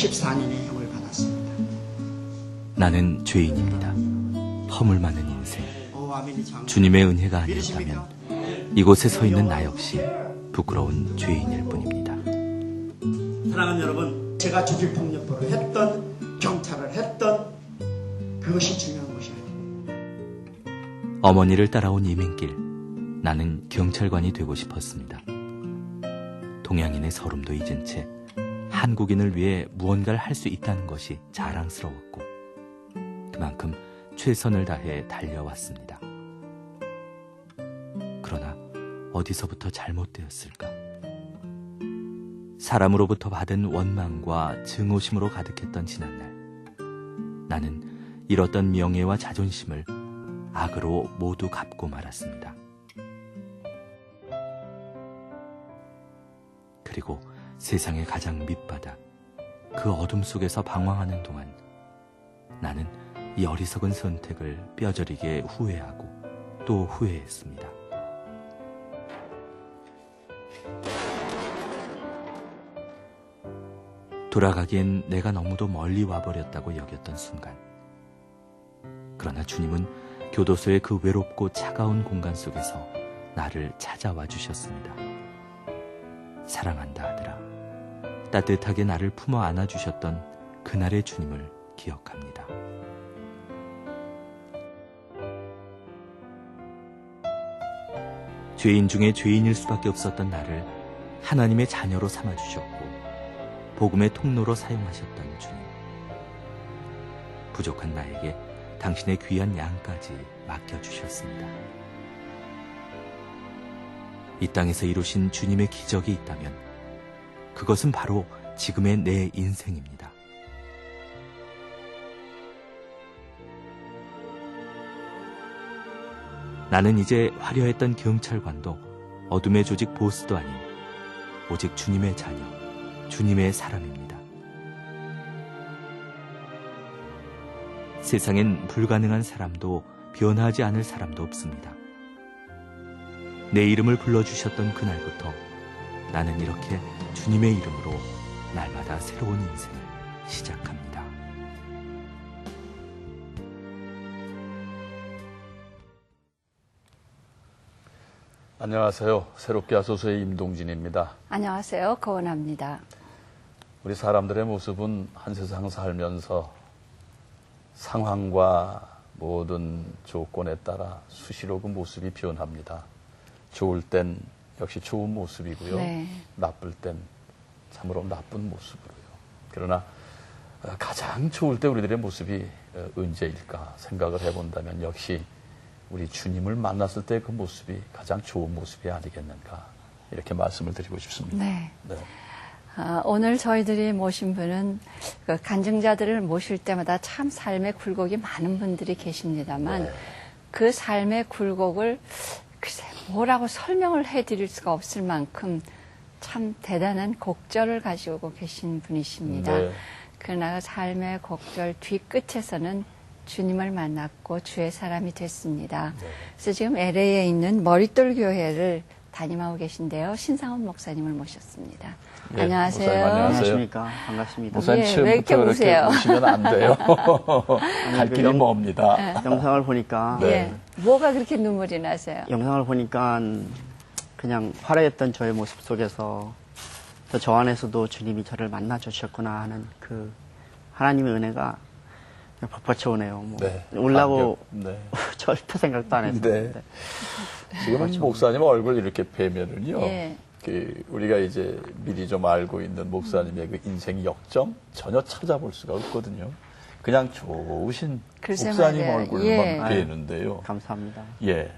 14년의 형을 받았습니다. 나는 죄인입니다. 허물 많은 인생. 주님의 은혜가 아니었다면 이곳에 서 있는 나 역시 부끄러운 죄인일 뿐입니다. 사랑하는 여러분, 제가 조직폭력부를 했던, 경찰을 했던, 그것이 중요한 것이 아니에요. 어머니를 따라온 이민길, 나는 경찰관이 되고 싶었습니다. 동양인의 서름도 잊은 채 한국인을 위해 무언가를 할 수 있다는 것이 자랑스러웠고 그만큼 최선을 다해 달려왔습니다. 그러나 어디서부터 잘못되었을까? 사람으로부터 받은 원망과 증오심으로 가득했던 지난날, 나는 잃었던 명예와 자존심을 악으로 모두 갚고 말았습니다. 그리고 세상의 가장 밑바닥, 그 어둠 속에서 방황하는 동안 나는 이 어리석은 선택을 뼈저리게 후회하고 또 후회했습니다. 돌아가기엔 내가 너무도 멀리 와버렸다고 여겼던 순간, 그러나 주님은 교도소의 그 외롭고 차가운 공간 속에서 나를 찾아와 주셨습니다. 사랑한다 아들아, 따뜻하게 나를 품어 안아주셨던 그날의 주님을 기억합니다. 죄인 중에 죄인일 수밖에 없었던 나를 하나님의 자녀로 삼아주셨고 복음의 통로로 사용하셨던 주님, 부족한 나에게 당신의 귀한 양까지 맡겨주셨습니다. 이 땅에서 이루신 주님의 기적이 있다면 그것은 바로 지금의 내 인생입니다. 나는 이제 화려했던 경찰관도 어둠의 조직 보스도 아닌 오직 주님의 자녀, 주님의 사람입니다. 세상엔 불가능한 사람도 변하지 않을 사람도 없습니다. 내 이름을 불러주셨던 그날부터 나는 이렇게 주님의 이름으로 날마다 새로운 인생을 시작합니다. 안녕하세요. 새롭게 하소서의 임동진입니다. 안녕하세요. 거원합니다. 우리 사람들의 모습은 한 세상 살면서 상황과 모든 조건에 따라 수시로 그 모습이 변합니다. 좋을 땐 역시 좋은 모습이고요. 네. 나쁠 땐 참으로 나쁜 모습으로요. 그러나 가장 좋을 때 우리들의 모습이 언제일까 생각을 해본다면 역시 우리 주님을 만났을 때 그 모습이 가장 좋은 모습이 아니겠는가, 이렇게 말씀을 드리고 싶습니다. 네. 네. 오늘 저희들이 모신 분은 그 간증자들을 모실 때마다 참 삶의 굴곡이 많은 분들이 계십니다만 네. 그 삶의 굴곡을 글쎄 뭐라고 설명을 해드릴 수가 없을 만큼 참 대단한 곡절을 가지고 계신 분이십니다. 네. 그러나 삶의 곡절 뒤끝에서는 주님을 만났고 주의 사람이 됐습니다. 네. 그래서 지금 LA에 있는 머릿돌 교회를 담임하고 계신데요. 신상훈 목사님을 모셨습니다. 네, 안녕하세요. 목사님 안녕하세요. 안녕하십니까. 반갑습니다. 목사님 예, 왜 이렇게 처음부터 우세요? 그렇게 우시면 안 돼요. 갈 그 길이 멉니다. 영상을 보니까 네. 예. 뭐가 그렇게 눈물이 나세요? 영상을 보니까 그냥 화려했던 저의 모습 속에서 또 저 안에서도 주님이 저를 만나 주셨구나 하는 그 하나님의 은혜가 그냥 벅벅 오네요. 뭐 네. 울라고 네. 절대 생각도 안 했었는데. 네. 지금 목사님 얼굴 이렇게 뵈면은요. 예. 그 우리가 이제 미리 좀 알고 있는 목사님의 그 인생 역정 전혀 찾아볼 수가 없거든요. 그냥 좋으신 글쎄 목사님 말이에요. 얼굴만 예. 뵈는데요. 감사합니다. 예.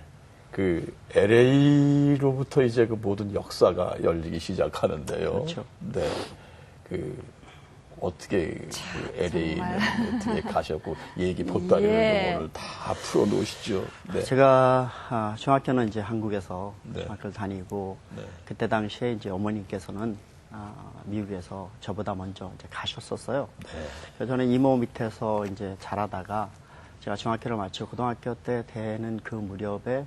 그 LA로부터 이제 그 모든 역사가 열리기 시작하는데요. 그렇죠. 네. 그 어떻게 그 LA는 어떻게 가셨고 얘기 보따리를 예. 오늘 다 풀어 놓으시죠. 네. 제가 중학교는 이제 한국에서 네. 중학교를 다니고 네. 그때 당시에 이제 어머님께서는 미국에서 저보다 먼저 이제 가셨었어요. 네. 그래서 저는 이모 밑에서 이제 자라다가 제가 중학교를 마치고 고등학교 때 되는 그 무렵에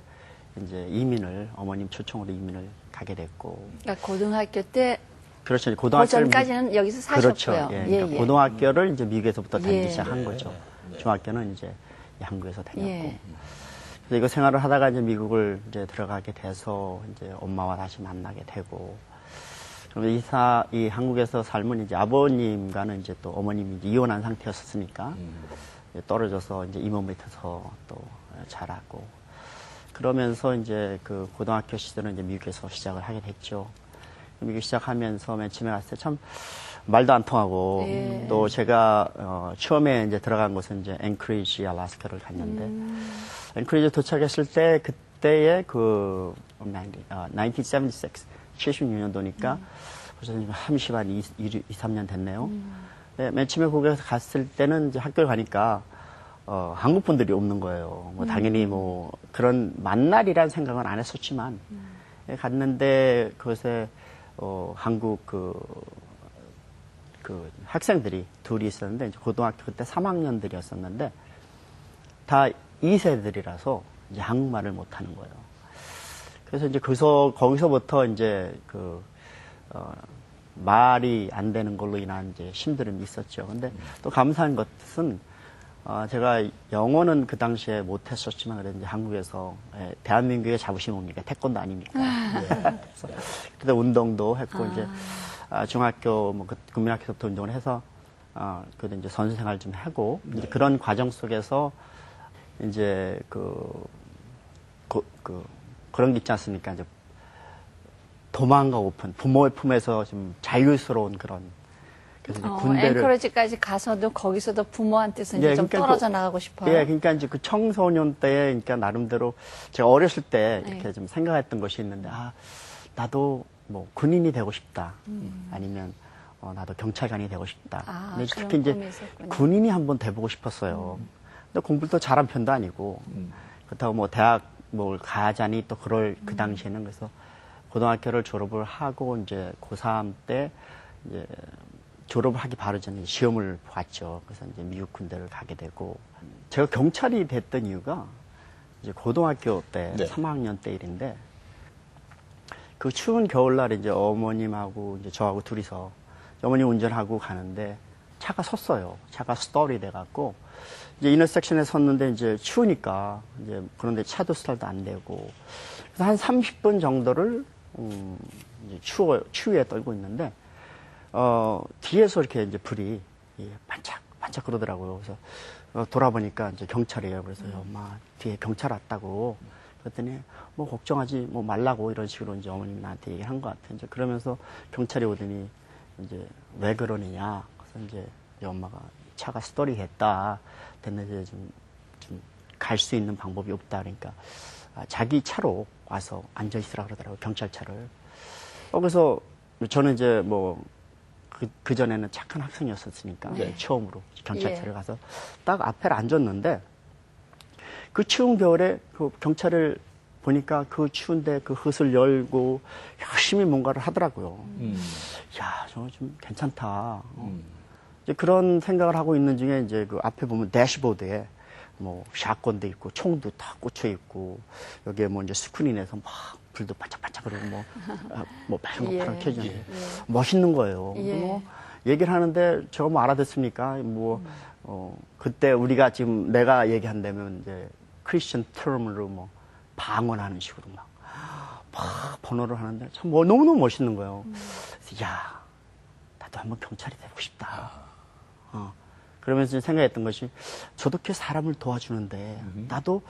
이제 어머님 초청으로 이민을 가게 됐고. 그러니까 고등학교 때 그렇죠. 그 고등학교를 전까지는 여기서 그렇죠. 사셨고요. 예, 그러니까 고등학교를 이제 미국에서부터 다니기 예. 시작한 거죠. 중학교는 이제 한국에서 다녔고. 예. 그래서 이거 생활을 하다가 이제 미국을 이제 들어가게 돼서 이제 엄마와 다시 만나게 되고. 그럼 이 한국에서 삶은 이제 아버님과는 이제 또 어머님이 이제 이혼한 상태였으니까 이제 떨어져서 이제 이모 밑에서 또 자라고. 그러면서 이제 그 고등학교 시절은 이제 미국에서 시작을 하게 됐죠. 미국 시작하면서 맨 처음에 갔을 때 참 말도 안 통하고 예. 또 제가 처음에 이제 들어간 곳은 이제 앵크리지 알래스카를 갔는데 앵크리지 도착했을 때 그때의 그 1976, 76년도니까 벌써 한 2, 3년 됐네요. 네, 맨 처음에 거기 갔을 때는 이제 학교에 가니까 한국 분들이 없는 거예요. 뭐 당연히 뭐 그런 만날이라는 생각은 안 했었지만 예, 갔는데 그것에 한국 그 학생들이 둘이 있었는데 이제 고등학교 그때 3학년들이었었는데 다 2세들이라서 이제 한국말을 못 하는 거예요. 그래서 이제 거기서부터 이제 말이 안 되는 걸로 인한 이제 힘들음이 있었죠. 근데 또 감사한 것은 제가 영어는 그 당시에 못했었지만 그래도 이제 한국에서 대한민국의 자부심 뭡니까? 태권도 아닙니까? 예. 그래서 그때 운동도 했고 이제 중학교 뭐 국민학교부터 운동을 해서 그래도 이제 선수 생활 좀 하고 이제 그런 과정 속에서 이제 그런 게 있지 않습니까? 이제 도망가고픈 부모의 품에서 좀 자유스러운 그런 그래서 이제 군대를 앵커리지까지 가서도 거기서도 부모한테서 이제 예, 좀 그러니까 떨어져 나가고 싶어요. 예, 그러니까 이제 그 청소년 때, 그러니까 나름대로 제가 어렸을 때 이렇게 네. 좀 생각했던 것이 있는데, 나도 뭐 군인이 되고 싶다. 아니면 나도 경찰관이 되고 싶다. 근데 그런 특히 이제 꿈이 있었군요. 군인이 한번 돼보고 싶었어요. 근데 공부를 또 잘한 편도 아니고, 그렇다고 뭐 대학 뭘 가자니 또 그럴 그 당시에는 그래서 고등학교를 졸업을 하고 이제 고3 때 이제 졸업을 하기 바로 전에 시험을 봤죠. 그래서 이제 미국 군대를 가게 되고 제가 경찰이 됐던 이유가 이제 고등학교 때 네. 3학년 때 일인데 그 추운 겨울날 이제 어머님하고 이제 저하고 둘이서 어머님 운전하고 가는데 차가 섰어요. 차가 스톨이 돼갖고 이제 인터섹션에 섰는데 이제 추우니까 이제 그런데 차도 스타트도 안 되고 그래서 한 30분 정도를 이제 추위에 떨고 있는데 뒤에서 이렇게 이제 불이 반짝 그러더라고요. 그래서 돌아보니까 이제 경찰이에요. 그래서 엄마 뒤에 경찰 왔다고. 그랬더니 뭐 걱정하지 뭐 말라고 이런 식으로 이제 어머님이 나한테 얘기한 것 같아요. 이제 그러면서 경찰이 오더니 이제 왜 그러느냐. 그래서 이제 엄마가 차가 스톨이 됐는데 좀 갈 수 있는 방법이 없다. 그러니까 자기 차로 와서 앉아 있으라 그러더라고요. 경찰차를. 그래서 저는 이제 뭐 그 전에는 착한 학생이었었으니까 처음으로 경찰차를 가서 딱 앞에 앉았는데 그 추운 겨울에 그 경찰을 보니까 그 추운데 그 헛을 열고 열심히 뭔가를 하더라고요. 야, 저거 좀 괜찮다. 이제 그런 생각을 하고 있는 중에 이제 그 앞에 보면 대시보드에 뭐 샷건도 있고 총도 다 꽂혀 있고 여기에 뭐 이제 스크린에서 막 불도 반짝반짝 그러고 뭐 빨간 거 파란 켜지는데 멋있는 거예요. 뭐 얘기를 하는데 제가 뭐 알아듣습니까? 뭐 그때 우리가 지금 내가 얘기한다면 이제 크리스천 트럼으로 뭐 방언하는 식으로 막 번호를 하는데 참 너무너무 멋있는 거예요. 그래서 야, 나도 한번 경찰이 되고 싶다. 그러면서 생각했던 것이 저렇게 사람을 도와주는데 나도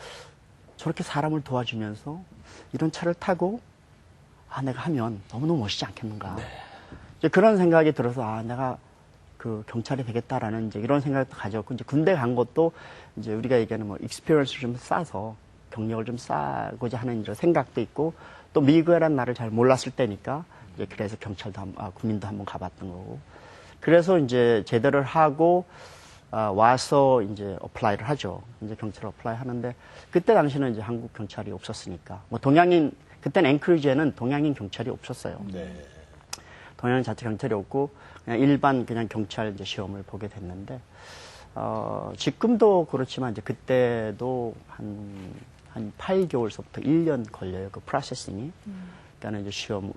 저렇게 사람을 도와주면서 이런 차를 타고 내가 하면 너무너무 멋있지 않겠는가. 이제 그런 생각이 들어서 내가 그 경찰이 되겠다라는 이제 이런 생각을 가졌고 이제 군대 간 것도 이제 우리가 얘기하는 뭐 익스피리언스를 좀 쌓아서 경력을 좀 쌓고자 하는 이런 생각도 있고 또 미국이라는 나라를 잘 몰랐을 때니까 이제 그래서 경찰도 군인도 한번 가봤던 거고 그래서 이제 제대를 하고 와서 이제 어플라이를 하죠. 이제 경찰 어플라이 하는데 그때 당시는 이제 한국 경찰이 없었으니까 뭐 동양인 그때는 앵크리지에는 동양인 경찰이 없었어요. 동양인 자체 경찰이 없고 그냥 일반 그냥 경찰 이제 시험을 보게 됐는데 지금도 그렇지만 이제 그때도 한 8개월서부터 1년 걸려요. 그 프로세싱이. 그러니까는 이제 시험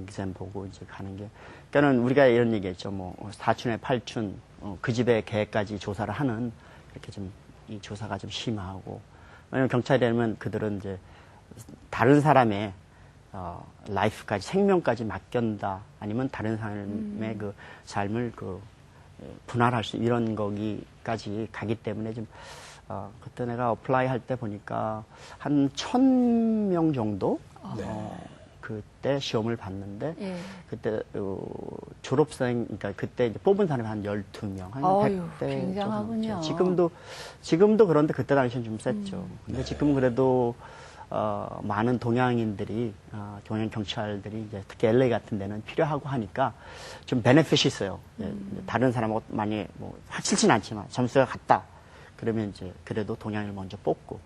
exam 보고 이제 가는 게, 그러니까는 우리가 이런 얘기했죠. 뭐 사춘에 팔춘 그 집의 계획까지 조사를 하는, 이렇게 좀 이 조사가 좀 심하고, 왜냐면 경찰이 되면 그들은 이제 다른 사람의 라이프까지, 생명까지 맡긴다, 아니면 다른 사람의 그 삶을 분할할 수, 이런 거기까지 가기 때문에 좀 그때 내가 어플라이 할 때 보니까 한 1,000명 정도 그때 시험을 봤는데, 예. 그때 졸업생, 그러니까 그때 이제 뽑은 사람이 한 12명, 한 어휴, 100대 굉장하군요. 지금도 그런데 그때 당시엔 좀 셌죠. 근데 지금은 그래도 많은 동양인들이, 동양 경찰들이 이제 특히 LA 같은 데는 필요하고 하니까 좀 베네핏이 있어요. 다른 사람하고 많이 뭐 확실치는 않지만 점수가 같다. 그러면 이제 그래도 동양인을 먼저 뽑고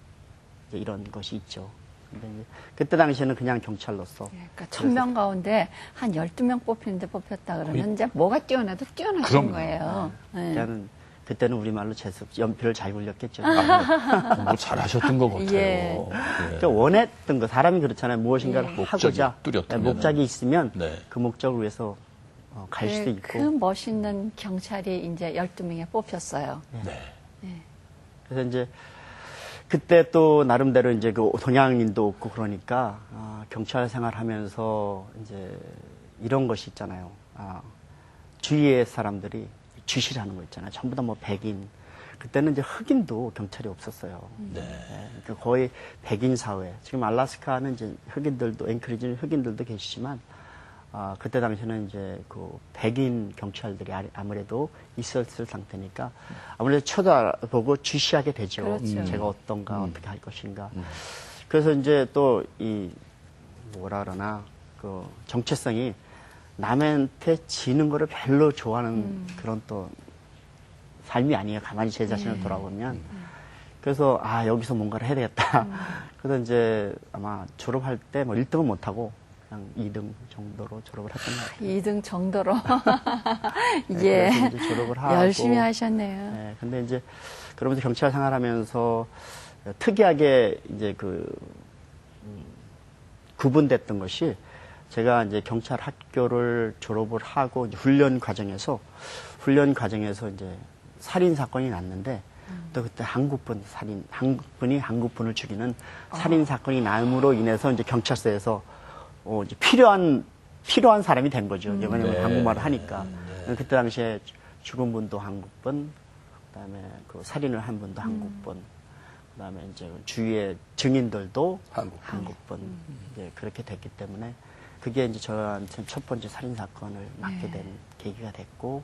이제 이런 것이 있죠. 근데 이제 그때 당시에는 그냥 경찰로서. 그러니까 1,000명 가운데 한 12명 뽑히는데 뽑혔다 그러면 이제 뭐가 뛰어나도 뛰어나신 거예요. 네. 그때는 우리말로 연필을 잘 굴렸겠죠. 뭐 잘하셨던 것 같아요. 예. 그러니까 원했던 거, 사람이 그렇잖아요. 무엇인가를 하고자 뚜렷하면은. 목적이 있으면 네. 그 목적을 위해서 갈 수도 있고. 그 멋있는 경찰이 이제 12명에 뽑혔어요. 네. 그래서 이제 그때 또 나름대로 이제 그 동양인도 없고 그러니까 경찰 생활하면서 이제 이런 것이 있잖아요. 주위의 사람들이 주시라는 거 있잖아요. 전부 다 뭐 백인. 그때는 이제 흑인도 경찰이 없었어요. 네. 그러니까 거의 백인 사회. 지금 알래스카는 이제 앵커리지 흑인들도 계시지만, 그때 당시에는 이제 그 백인 경찰들이 아무래도 있었을 상태니까 아무래도 쳐다보고 주시하게 되죠. 그렇죠. 제가 어떤가, 어떻게 할 것인가. 그래서 이제 또 뭐라 그러나, 그 정체성이 남한테 지는 거를 별로 좋아하는 그런 또 삶이 아니에요. 가만히 제 자신을 돌아보면. 그래서 여기서 뭔가를 해야 되겠다. 그래서 이제 아마 졸업할 때 뭐 1등은 못하고 그냥 2등 정도로 졸업을 했던 것 같아요. 2등 정도로. 네, 예. 그래서 이제 졸업을 하고. 열심히 하셨네요. 네, 근데 이제 그러면서 경찰 생활하면서 특이하게 이제 구분됐던 것이, 제가 이제 경찰 학교를 졸업을 하고 이제 훈련 과정에서 이제 살인 사건이 났는데, 또 그때 한국분이 한국분을 죽이는 살인 사건이 남으로 인해서 이제 경찰서에서 이제 필요한 사람이 된 거죠. 왜냐면 한국말을 하니까. 그때 당시에 죽은 분도 한국분, 그다음에 그 살인을 한 분도 한국분, 그다음에 이제 주위의 증인들도 한국분. 이제 그렇게 됐기 때문에 그게 이제 저한테 첫 번째 살인 사건을 맡게 된 계기가 됐고,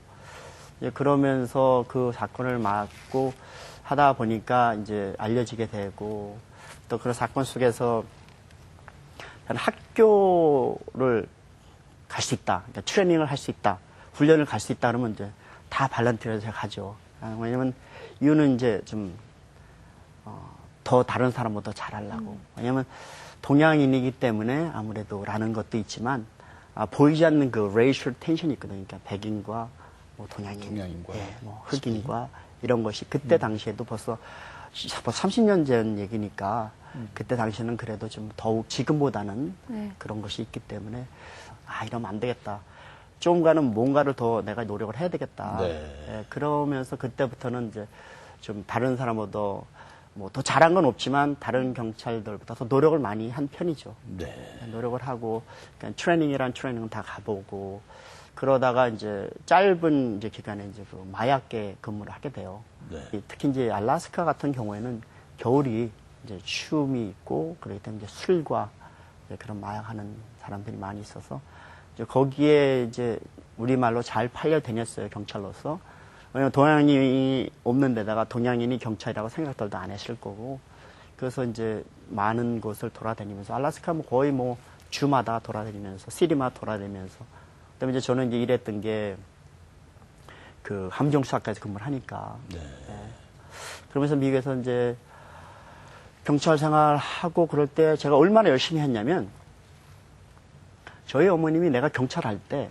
이제 그러면서 그 사건을 맡고 하다 보니까 이제 알려지게 되고, 또 그런 사건 속에서 학교를 갈 수 있다, 그러니까 트레이닝을 할 수 있다, 훈련을 갈 수 있다 그러면 이제 다 발런티어로 제가 가죠. 왜냐면 이유는 이제 좀 더 다른 사람보다 잘하려고. 왜냐면 동양인이기 때문에 아무래도라는 것도 있지만, 보이지 않는 그 레이셜 텐션이 있거든요. 그러니까 백인과 뭐 동양인과 뭐 흑인과 이런 것이 그때 당시에도 벌써 30년 전 얘기니까, 그때 당시에는 그래도 좀 더욱 지금보다는 그런 것이 있기 때문에 이러면 안 되겠다. 조금가는 뭔가를 더 내가 노력을 해야 되겠다. 예, 그러면서 그때부터는 이제 좀 다른 사람보다 뭐 더 잘한 건 없지만 다른 경찰들보다 더 노력을 많이 한 편이죠. 노력을 하고, 그러니까 트레이닝은 다 가보고, 그러다가 이제 짧은 이제 기간에 이제 그 마약계 근무를 하게 돼요. 특히 이제 알래스카 같은 경우에는 겨울이 이제 추움이 있고, 그렇기 때문에 이제 술과 이제 그런 마약하는 사람들이 많이 있어서, 이제 거기에 이제 우리말로 잘 팔려 다녔어요, 경찰로서. 왜냐면 동양인이 없는 데다가 동양인이 경찰이라고 생각들도 안 했을 거고, 그래서 이제 많은 곳을 돌아다니면서, 알래스카 뭐 거의 뭐 주마다 돌아다니면서, 시리마다 돌아다니면서, 그다음에 이제 저는 이제 일했던 게 그 함정수사까지 근무를 하니까. 그러면서 미국에서 이제 경찰 생활하고 그럴 때 제가 얼마나 열심히 했냐면, 저희 어머님이 내가 경찰 할 때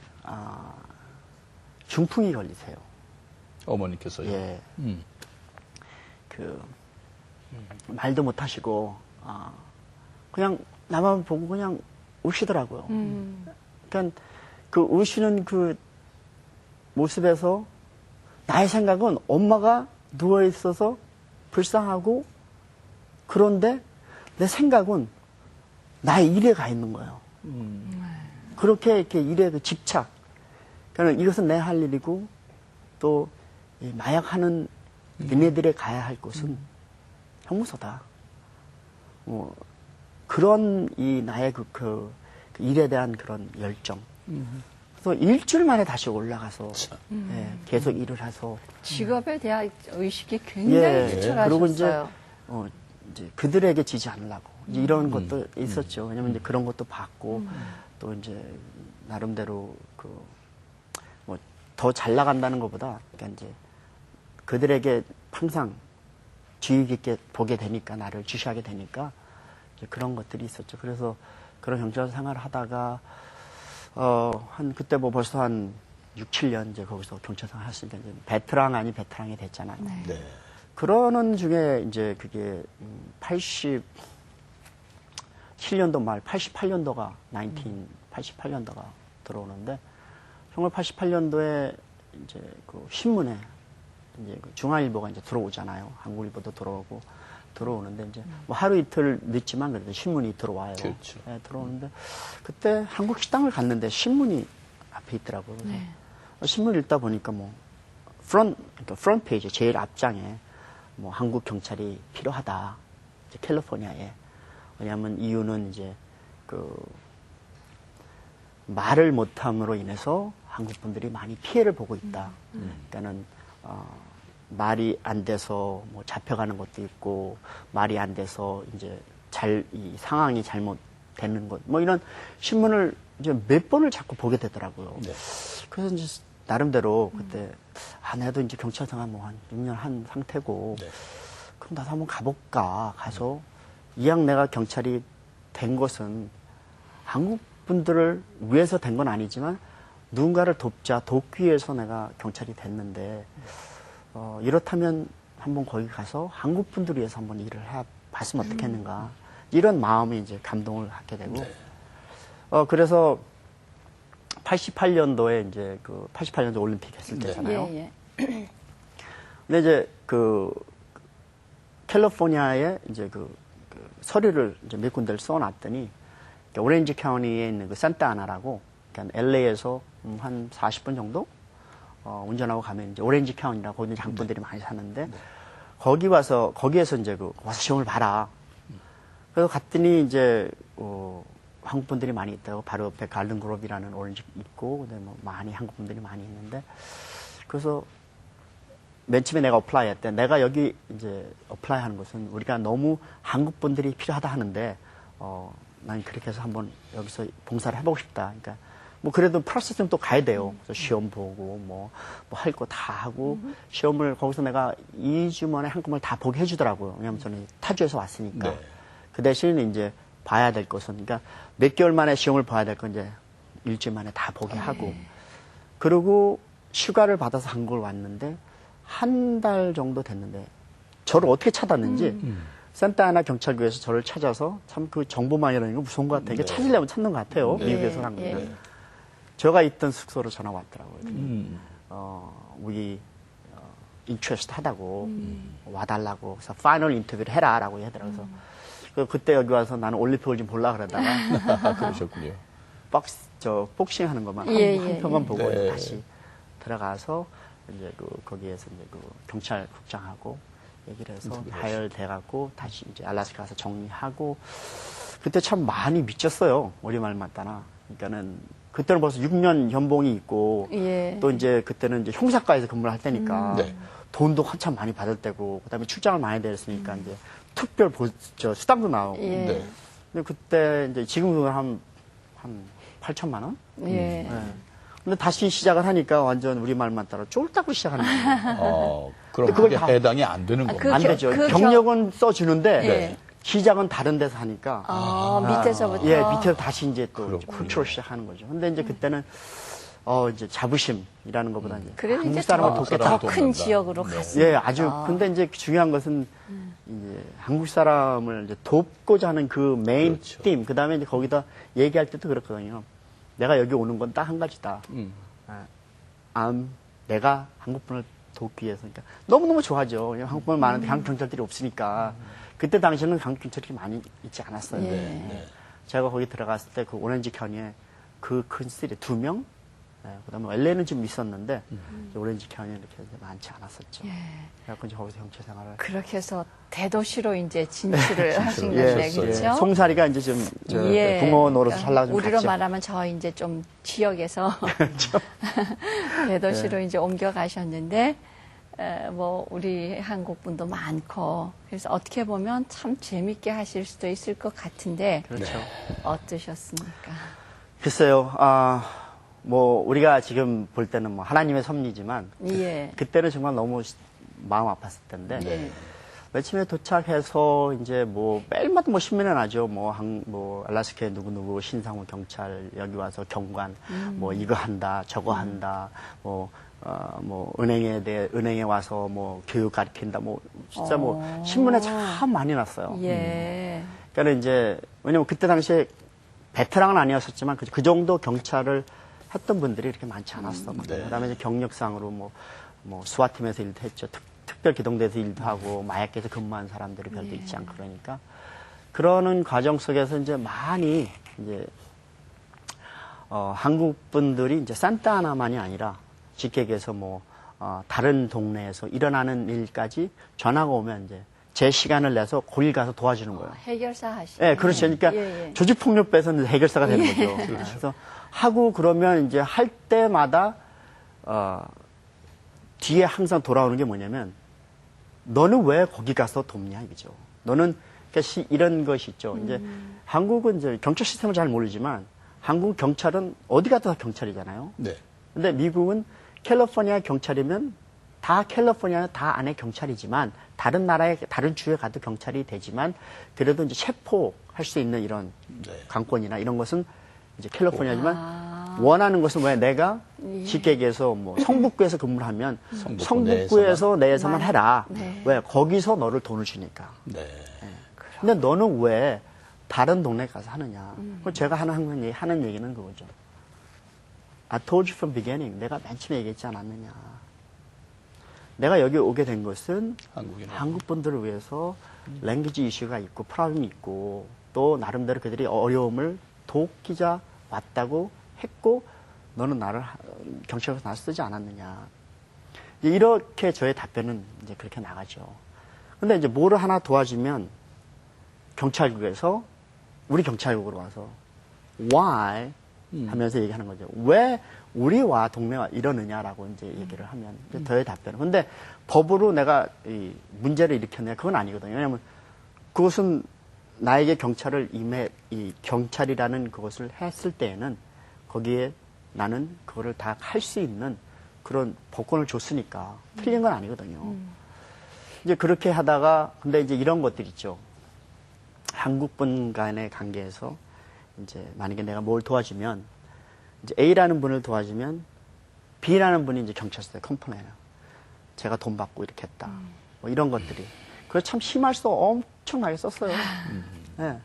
중풍이 걸리세요. 어머니께서요? 예. 말도 못 하시고, 그냥 나만 보고 그냥 우시더라고요. 그러니까 그 우시는 그 모습에서 나의 생각은 엄마가 누워 있어서 불쌍하고 그런데 내 생각은 나의 일에 가 있는 거예요. 그렇게 이렇게 일에 그 집착. 그러니까 이것은 내 할 일이고 또 이 마약하는 니네들에 가야 할 곳은 형무소다. 그런 이 나의 그 일에 대한 그런 열정. 그래서 일주일 만에 다시 올라가서 예, 계속 일을 해서 직업에 대한 의식이 굉장히 그리고 이제, 투철하셨어요. 이제 그들에게 지지 않으려고 이제 이런 것도 있었죠. 왜냐면 이제 그런 것도 봤고 또 이제 나름대로 그 뭐 더 잘 나간다는 것보다 그러니까 이제 그들에게 항상 주의 깊게 보게 되니까 나를 주시하게 되니까 이제 그런 것들이 있었죠. 그래서 그런 경찰 생활을 하다가 한 그때 뭐 벌써 한 6, 7년 이제 거기서 경찰 생활 했으니까 이제 베테랑 아닌 베테랑이 됐잖아요. 네. 네. 그러는 중에 이제 그게 87년도 말 88년도가 88년도가 들어오는데 1988년도에 이제 그 신문에 이제 그 중앙일보가 이제 들어오잖아요. 한국일보도 들어오는데 이제 뭐 하루 이틀 늦지만 그래도 신문이 들어와요. 그렇죠. 네, 들어오는데 그때 한국 식당을 갔는데 신문이 앞에 있더라고요. 그래서 신문 읽다 보니까 뭐 프런트 페이지 제일 앞장에 뭐 한국 경찰이 필요하다. 이제 캘리포니아에. 왜냐하면 이유는 이제 그 말을 못함으로 인해서 한국 분들이 많이 피해를 보고 있다. 그러니까는 말이 안 돼서 뭐 잡혀가는 것도 있고 말이 안 돼서 이제 이 상황이 잘못되는 것. 뭐 이런 신문을 이제 몇 번을 자꾸 보게 되더라고요. 네. 그래서 이제 나름대로 그때 나도 이제 경찰 생활 뭐 한 6년 한 상태고 네. 그럼 나도 한번 가볼까. 가서 이왕 내가 경찰이 된 것은 한국 분들을 위해서 된 건 아니지만 누군가를 돕기 위해서 내가 경찰이 됐는데 이렇다면 한번 거기 가서 한국 분들 위해서 한번 일을 해봤으면 어떻겠는가. 이런 마음이 이제 감동을 갖게 되고 그래서 88년도에 이제 그 88년도 올림픽 했을 때잖아요. 예. 근데 이제 그 캘리포니아에 이제 그 서류를 이제 몇 군데를 써놨더니 오렌지 카운티에 있는 그 산타아나라고 그러니까 LA에서 한 40분 정도 운전하고 가면 이제 오렌지 카운티라고 거기 장분들이 많이 사는데 거기에서 이제 와서 시험을 봐라. 그래서 갔더니 이제 한국 분들이 많이 있다고 바로 옆에 갈든 그룹이라는 오렌지 있고 근데 뭐 많이 한국 분들이 많이 있는데 그래서 맨 처음에 내가 어플라이 했대. 내가 여기 이제 어플라이 하는 것은 우리가 너무 한국 분들이 필요하다 하는데 난 그렇게 해서 한번 여기서 봉사를 해보고 싶다. 그러니까 뭐 그래도 프로세스는 또 가야 돼요. 그래서 시험 보고 뭐 할 거 다 하고 시험을 거기서 내가 2주 만에 한꺼번에 다 보게 해주더라고요. 왜냐하면 저는 타주에서 왔으니까. 네. 그 대신 이제 봐야 될 것은 그러니까 몇 개월 만에 시험을 봐야 될 건 이제 일주일 만에 다 보게 하고 그리고 휴가를 받아서 한국을 왔는데 한 달 정도 됐는데 저를 어떻게 찾았는지 산타아나 경찰국에서 저를 찾아서 참 그 정보망이라는 거 무서운 것 같아요. 이게 찾으려면 찾는 것 같아요. 미국에서 한 거는. 네. 제가 있던 숙소로 전화가 왔더라고요. 우리 인트레스트 하다고 와달라고 그래서 파이널 인터뷰를 해라라고 하더라고요. 그래서 그때 여기 와서 나는 올림픽을 좀 보려고 그러다가 그러셨군요. 복싱 하는 것만 한 편만 보고 네. 다시 들어가서 이제 거기에서 이제 경찰국장하고 얘기를 해서 하열돼갖고 다시 이제 알래스카 가서 정리하고 그때 참 많이 미쳤어요. 우리말 맞다나. 그러니까는 그때는 벌써 6년 연봉이 있고 또 이제 그때는 이제 형사과에서 근무를 할 때니까 네. 돈도 한참 많이 받을 때고 그다음에 출장을 많이 다녔으니까 이제 특별 수당도 나오고. 네. 근데 그때 이제 지금은 한 8천만 원? 네. 근데 다시 시작을 하니까 완전 우리말만 따라 쫄딱 시작하는 거예요. 그럼 그걸 그게 다- 해당이 안 되는 겁니다. 안 되죠. 경력은 써주는데 네. 시작은 다른 데서 하니까 밑에서부터. 예, 밑에서 다시 이제 또 그렇군요. 컨트롤 시작하는 거죠. 근데 이제 그때는 이제 자부심이라는 것보다 이제 그래도 한국 이제 사람을 더 돕겠다. 더 큰 지역으로 갔어요. 예, 아주 근데 이제 중요한 것은 이제 한국 사람을 이제 돕고자 하는 그 메인 그렇죠. 팀, 그 다음에 이제 거기다 얘기할 때도 그렇거든요. 내가 여기 오는 건 딱 한 가지다. 내가 한국 분을 돕기 위해서. 그러니까 너무너무 좋아하죠. 왜냐면 한국 분을 많은데 한국 경찰들이 없으니까. 그때 당시에는 한국 경찰들이 많이 있지 않았어요. 예. 제가 거기 들어갔을 때 그 오렌지 카니에 그 큰 시리 2명? 그다음에 LA는 좀 있었는데 이제 오렌지 카니에 이렇게 많지 않았었죠. 그래서 이제 거기서 경찰 생활을. 그렇게 해서 대도시로 이제 진출을 하신 건데, 그렇죠? 송사리가 이제 좀 부모 노릇을 하려고 좀 우리로 갔죠. 말하면 저 이제 좀 지역에서 대도시로 이제 옮겨가셨는데, 뭐 우리 한국 분도 많고, 그래서 어떻게 보면 참 재밌게 하실 수도 있을 것 같은데, 그렇죠. 어떠셨습니까? 글쎄요, 뭐 우리가 지금 볼 때는 뭐 하나님의 섭리지만 예. 그때는 정말 너무 마음 아팠을 텐데. 예. 아침에 도착해서 이제 뭐 매일마다 뭐 신문에 나죠. 뭐 알라스카에 누구누구 신상호 경찰 여기 와서 경관 뭐 이거 한다 저거 한다 뭐 은행에 와서 뭐 교육 가르친다 뭐 진짜 뭐 신문에 참 많이 났어요. 예. 그러니까 이제 왜냐면 그때 당시에 베테랑은 아니었었지만 그 정도 경찰을 했던 분들이 이렇게 많지 않았었거든요. 그다음에 이제 경력상으로 뭐 수화팀에서 일도 했죠. 특별기동대에서 일도 하고 마약계에서 근무한 사람들이 별도 있지 않고 그러니까 그러는 과정 속에서 이제 많이 이제 한국 분들이 이제 산타하나만이 아니라 직계에서 뭐 다른 동네에서 일어나는 일까지 전화가 오면 이제 제 시간을 내서 거길 가서 도와주는 거예요. 해결사 하시죠. 네, 그렇죠. 그러니까 조직폭력배에서는 해결사가 되는 거죠. 그래서 하고 그러면 이제 할 때마다 뒤에 항상 돌아오는 게 뭐냐면 너는 왜 거기 가서 돕냐 이거죠. 너는 그러니까 이런 것이 있죠. 이제 한국은 이제 경찰 시스템을 잘 모르지만 한국 경찰은 어디 가도 다 경찰이잖아요. 네. 근데 미국은 캘리포니아 경찰이면 다 캘리포니아 다 안에 경찰이지만 다른 나라에 다른 주에 가도 경찰이 되지만 그래도 이제 체포할 수 있는 이런 강권이나 이런 것은 이제 캘리포니아지만 원하는 것은 왜 내가 직계에서 뭐 성북구에서 근무를 하면 성북구에서 내에서만 해라. 왜 거기서 너를 돈을 주니까. 네. 근데 너는 왜 다른 동네 가서 하느냐. 제가 하는 얘기는 그거죠. I told you from beginning. 내가 맨 처음에 얘기했지 않았느냐. 내가 여기 오게 된 것은 한국 분들을 위해서 랭귀지 이슈가 있고 프로블럼이 있고 또 나름대로 그들이 어려움을 돕기자 왔다고 했고 너는 나를 경찰에서 날 쓰지 않았느냐. 이렇게 저의 답변은 이제 그렇게 나가죠. 근데 이제 뭐를 하나 도와주면 경찰국에서 우리 경찰국으로 와서 why 하면서 얘기하는 거죠. 왜 우리와 동네와 이러느냐라고 이제 얘기를 하면 이제 저의 답변은. 근데 법으로 내가 이 문제를 일으켰냐 그건 아니거든요. 왜냐하면 그것은 나에게 이 경찰이라는 그것을 했을 때에는 거기에 나는 그거를 다 할 수 있는 그런 법권을 줬으니까 틀린 건 아니거든요. 이제 그렇게 하다가 근데 이제 이런 것들 있죠. 한국분 간의 관계에서 이제 만약에 내가 뭘 도와주면 이제 A라는 분을 도와주면 B라는 분이 이제 경찰서에 컴플레인해요. 제가 돈 받고 이렇게 했다. 뭐 이런 것들이. 그걸 참 심할 수 엄청나게 썼어요. 네.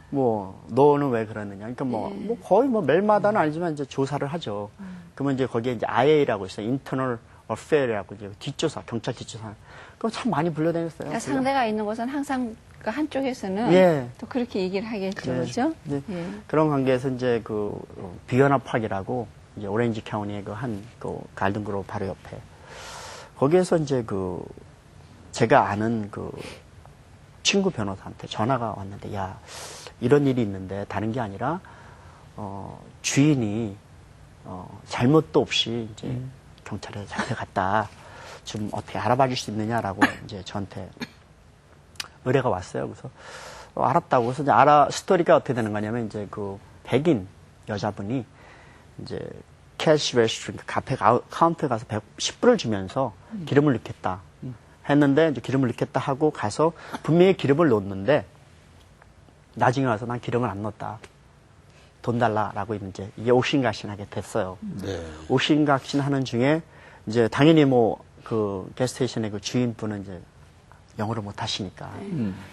뭐 너는 왜 그러느냐. 그러니까 뭐 거의 뭐 매일마다는 아니지만 이제 조사를 하죠. 그러면 이제 거기에 이제 IA라고 있어요. Internal Affair이라고 이제 뒷조사, 경찰 뒷조사. 그거 참 많이 불려다녔어요. 그러니까 상대가 있는 곳은 항상 그 한쪽에서는 또 그렇게 얘기를 하겠죠, 그렇죠? 예. 그런 관계에서 이제 그 비연합 파크라고 이제 오렌지 카운티의 그 갈든그로브 바로 옆에 거기에서 이제 그 제가 아는 그 친구 변호사한테 전화가 왔는데 야 이런 일이 있는데 다른 게 아니라 주인이 잘못도 없이 이제 경찰에 잡혀갔다. 좀 어떻게 알아봐 줄 수 있느냐라고 이제 저한테 의뢰가 왔어요. 그래서 알았다고. 그래서 이제 스토리가 어떻게 되는 거냐면 이제 그 백인 여자분이 이제 캐시 레스토랑 카페 카운터에 가서 110불을 주면서 기름을 넣겠다 했는데 이제 기름을 넣겠다 하고 가서 분명히 기름을 넣었는데 나중에 와서 난 기름을 안 넣었다. 돈 달라라고 이제 이게 옥신각신하게 됐어요. 네. 옥신각신 하는 중에 이제 당연히 뭐 그 게스테이션의 그 주인분은 이제 영어를 못 하시니까.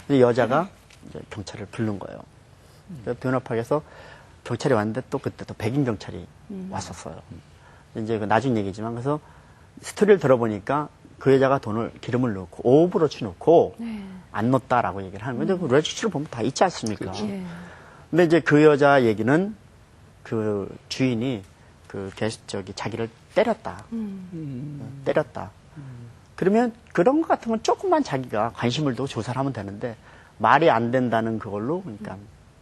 근데 여자가 이제 경찰을 부른 거예요. 변호파에서 경찰이 왔는데 또 그때 또 백인 경찰이 왔었어요. 이제 그 나중 얘기지만 그래서 스토리를 들어보니까 그 여자가 기름을 넣고 오버로치 넣고 안 넣었다라고 얘기를 하는 거예요. 그 레지스트를 보면 다 있지 않습니까? 예. 근데 이제 그 여자 얘기는 그 주인이 자기를 때렸다. 때렸다. 그러면 그런 것 같은 건 조금만 자기가 관심을 두고 조사를 하면 되는데 말이 안 된다는 그걸로 그러니까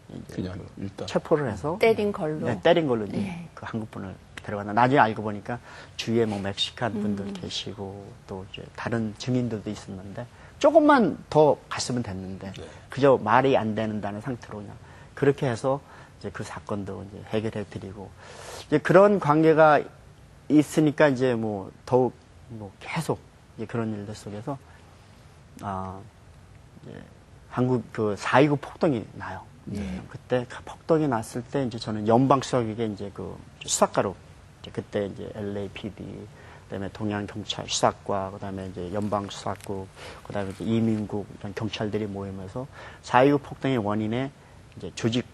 이제 그냥 일단 체포를 해서 때린 걸로. 네, 때린 걸로 이제 예. 그 한국분을 데려간다. 나중에 알고 보니까 주위에 뭐 멕시칸 분들 계시고 또 이제 다른 증인들도 있었는데 조금만 더 갔으면 됐는데 그저 말이 안 되는다는 상태로 그냥 그렇게 해서 이제 그 사건도 이제 해결해 드리고 이제 그런 관계가 있으니까 이제 뭐 더욱 뭐 계속 이제 그런 일들 속에서 이제 한국 그 4.29 폭동이 나요. 그때 그 폭동이 났을 때 이제 저는 연방수사국에 이제 그 수사과로 이제 그때 이제 LAPD 그다음에 동양경찰 수사과 그다음에 이제 연방수사국 그다음에 이제 이민국 이런 경찰들이 모이면서 4.29 폭동의 원인에 이제 조직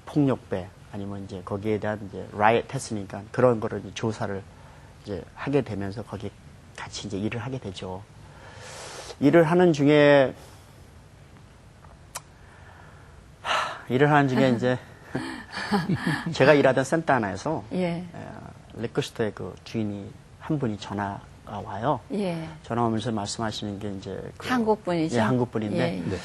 폭력배 아니면 이제 거기에 대한 이제 라이엇 했으니까 그런 거를 이제 조사를 이제 하게 되면서 거기에 같이 이제 일을 하게 되죠. 일을 하는 중에 이제 제가 일하던 센터하나에서 예. 리커스토의 그 주인이 한 분이 전화가 와요. 예. 전화 오면서 말씀하시는 게 이제 한국 분이죠? 예, 한국 분인데 예. 네.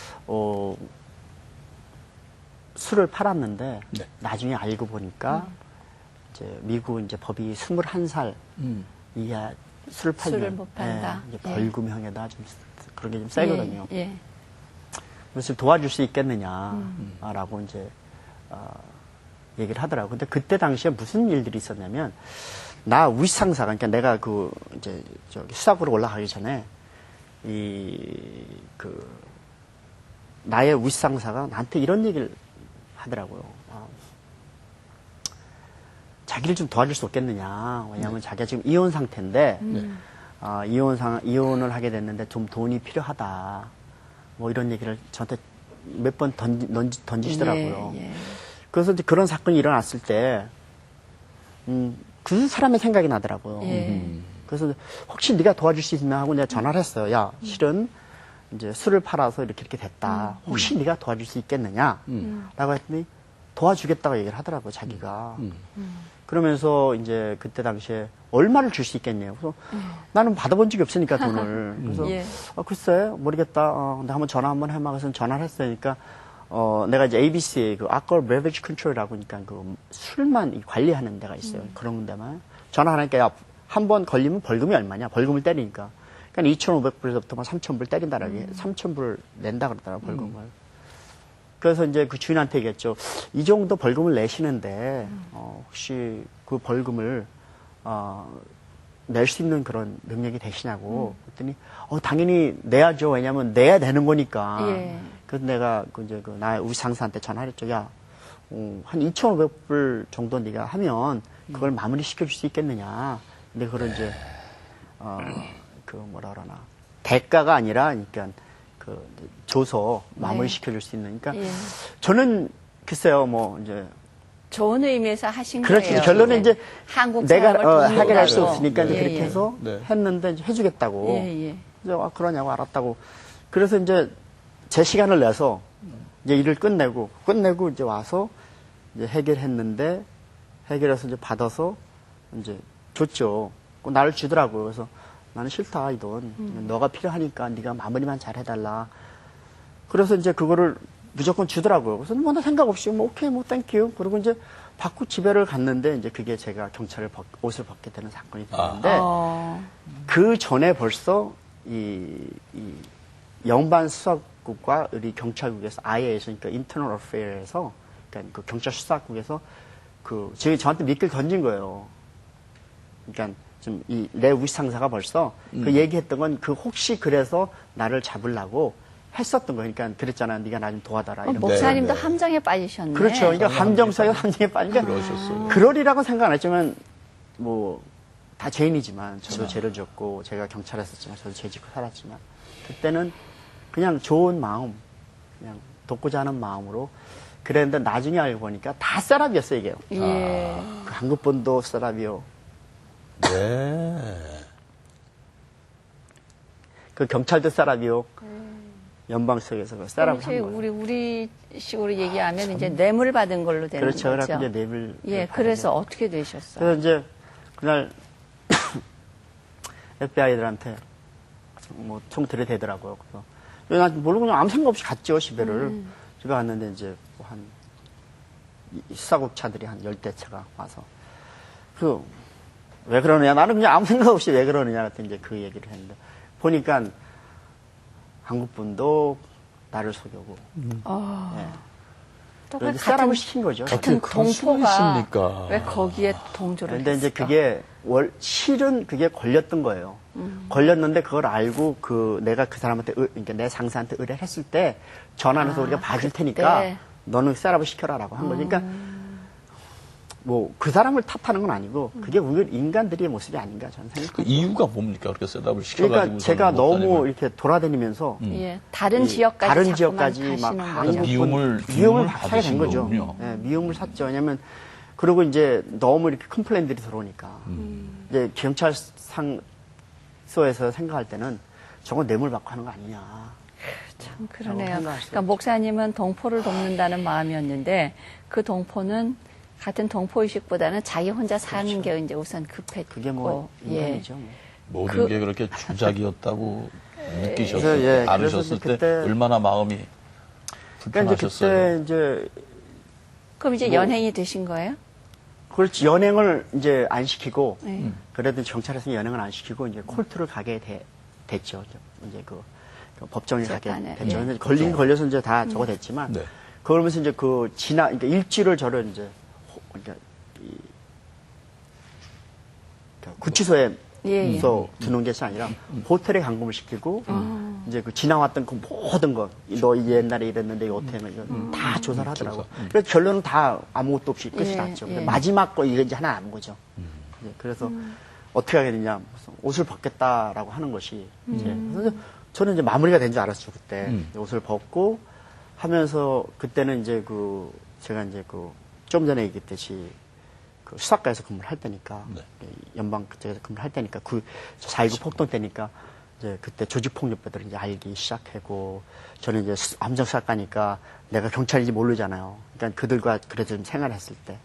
술을 팔았는데 네. 나중에 알고 보니까 이제 미국 이제 법이 21살 이하 술을 팔면 술을 못 판다. 이제 예. 벌금형에다 좀 그런 게 좀 세거든요. 예. 예. 그래서 도와줄 수 있겠느냐라고 이제 얘기를 하더라고요. 근데 그때 당시에 무슨 일들이 있었냐면 나 윗상사가 그러니까 내가 그 이제 저기 수사부로 올라가기 전에 나의 윗상사가 나한테 이런 얘기를 하더라고요. 자기를 좀 도와줄 수 없겠느냐. 왜냐하면 자기가 지금 이혼 상태인데 이혼을 하게 됐는데 좀 돈이 필요하다. 뭐 이런 얘기를 저한테 몇 번 던지시더라고요. 예, 예. 그래서 이제 그런 사건이 일어났을 때, 그 사람의 생각이 나더라고요. 예. 그래서 혹시 네가 도와줄 수 있나 하고 내가 전화를 했어요. 야, 실은 이제 술을 팔아서 이렇게 됐다. 혹시 네가 도와줄 수 있겠느냐? 라고 했더니 도와주겠다고 얘기를 하더라고요, 자기가. 그러면서 이제 그때 당시에 얼마를 줄 수 있겠냐고. 그래서 나는 받아본 적이 없으니까 돈을. 그래서 예. 글쎄 모르겠다. 내가 한번 전화 한번 해봐. 그래서 전화를 했으니까 내가 이제 ABC 그 Alcohol Beverage Control이라고 하니까 그 술만 관리하는 데가 있어요. 그런 데만 전화하니까 야, 한 번 걸리면 벌금이 얼마냐? 벌금을 때리니까. 그러니까 2,500불에서부터 막 3,000불 때린다라고 3,000불 낸다 그러더라고요, 벌금을. 그래서 이제 그 주인한테 얘기했죠. 이 정도 벌금을 내시는데, 혹시 그 벌금을, 낼 수 있는 그런 능력이 되시냐고. 그랬더니, 당연히 내야죠. 왜냐면 내야 되는 거니까. 예. 그래서 내가 나의 우리 상사한테 전화를 했죠. 야, 한 2,500불 정도 네가 하면 그걸 마무리 시켜줄 수 있겠느냐. 근데 그걸 이제, 대가가 아니라, 그러니까, 줘서 마무리 시켜줄 수 있는. 그러니까, 예. 저는, 글쎄요, 뭐, 이제. 좋은 의미에서 하신 그렇죠. 거예요. 결론은 이제, 한국 내가 사람을 해결할 수 돕는다고. 없으니까 이제 예, 그렇게 예. 해서 네. 했는데 이제 해주겠다고. 예, 예. 그래서 그러냐고 알았다고. 그래서 이제 제 시간을 내서 이제 일을 끝내고 이제 와서 이제 해결했는데 해결해서 이제 받아서 이제 줬죠. 나를 주더라고요. 그래서 나는 싫다, 이 돈. 너가 필요하니까 네가 마무리만 잘 해달라. 그래서 이제 그거를 무조건 주더라고요. 그래서 뭐 나 생각 없이 뭐 오케이 뭐 땡큐. 그리고 이제 받고 집에를 갔는데 이제 그게 제가 경찰을 옷을 벗게 되는 사건이 됐는데 그 전에 벌써 이 연방 수사국과 우리 경찰국에서 IA에서 그러니까 Internal Affairs에서 그러니까 그 경찰 수사국에서 저한테 미끼를 던진 거예요. 그러니까 좀 내 윗상사가 벌써 그 얘기했던 건 혹시 그래서 나를 잡으려고 했었던 거예요. 그러니까 그랬잖아. 네가 나 좀 도와달라. 이런 목사님도 네. 함정에 빠지셨네. 그렇죠. 그러니까 함정사가 함정에 빠지니까 그러셨어요. 그러리라고 생각 안 했지만 뭐 다 죄인이지만 저도 죄를 졌고 제가 경찰에 있었지만 저도 죄 짓고 살았지만 그때는 그냥 좋은 마음, 그냥 돕고자 하는 마음으로 그랬는데 나중에 알고 보니까 다 셋업이었어요, 이게. 예. 그 한국분도 셋업이요. 네. 그 경찰도 셋업이요. 연방석에서 그 셋업을 그렇지. 한 거예요. 우리 식으로 얘기하면 이제 뇌물 받은 걸로 되는 그렇죠. 거죠. 그래서 이제 뇌물. 예, 그래서 어떻게 되셨어요? 그래서 이제 그날 FBI들한테 뭐 총 들이대더라고요. 그래서 난 모르고 그냥 아무 생각 없이 갔죠, 집에를. 집에 갔는데 이제 한 수사국 차들이 한 10대 차가 와서 왜 그러느냐? 나는 그냥 아무 생각 없이 왜 그러느냐 같은 이제 그 얘기를 했는데 보니까 한국 분도 나를 속이고 예. 또 그래서 같은 사람을 시킨 거죠. 같은 어떻게 그럴 수가 동포가 있습니까? 왜 거기에 동조를 근데 이제 했을까? 그게 실은 그게 걸렸던 거예요. 걸렸는데 그걸 알고 내가 그 사람한테 그러니까 내 상사한테 의뢰를 했을 때 전화해서 우리가 봐줄 테니까 그때. 너는 셋업을 시켜라라고 한 거죠. 그러니까 뭐 그 사람을 탓하는 건 아니고 그게 우리 인간들의 모습이 아닌가 저는 그 생각합니다. 이유가 뭡니까? 그렇게 셋업을 시켜가지고. 그러니까 제가 너무 이렇게 돌아다니면서 예, 다른 지역까지 다른 자꾸만 지역까지 막 가시는 한국 거죠. 미움을 사게 된 받으신 거죠. 거군요. 예, 미움을 샀죠. 왜냐면 그리고 이제 너무 이렇게 컴플레인들이 들어오니까 이제 경찰서에서 생각할 때는 저건 뇌물 받고 하는 거 아니냐. 참 그러네요. 생각할 수 그러니까 목사님은 동포를 돕는다는 마음이었는데 그 동포는 같은 동포의식보다는 자기 혼자 사는 게 이제 우선 급했고. 그게 뭐 예. 인간이죠. 뭐. 모든 게 그렇게 주작이었다고 느끼셨을 그래서, 때, 예, 다루셨을 그래서 때 그때- 얼마나 마음이 그러니까 이제 불편하셨어요. 그때 이제 그럼 이제 연행이 되신 거예요? 그렇지 연행을 이제 안 시키고 네. 그래도 경찰에서 연행을 안 시키고 이제 콜트를 가게 됐죠. 이제 그 법정에 가게 재판에. 됐죠. 예. 근데 걸려서 이제 다 저거 됐지만 네. 그러면서 이제 그러니까 일주일을 저를 이제 그러니까 구치소에 예, 예. 두는 것이 아니라 호텔에 감금을 시키고 이제 그 지나왔던 그 모든 거 너 옛날에 이랬는데 이거 어떻게 하면 이거 다 조사를 하더라고. 그래서 결론은 다 아무것도 없이 끝이 예, 났죠. 근데 예. 마지막 거 이게 이제 하나 남은 거죠. 이제 그래서 어떻게 하게 되냐 무슨 옷을 벗겠다라고 하는 것이 이제 그래서 저는 이제 마무리가 된 줄 알았죠 그때 옷을 벗고 하면서 그때는 이제 제가 이제 좀 전에 얘기했듯이 그 수사과에서 근무를 할 때니까 네. 연방 그쪽에서 근무를 할 때니까 4.19 폭동 때니까 이제 그때 조직폭력배들을 이제 알기 시작하고 저는 이제 함정 수사과니까 내가 경찰인지 모르잖아요. 그러니까 그들과 그래도 좀 생활했을 때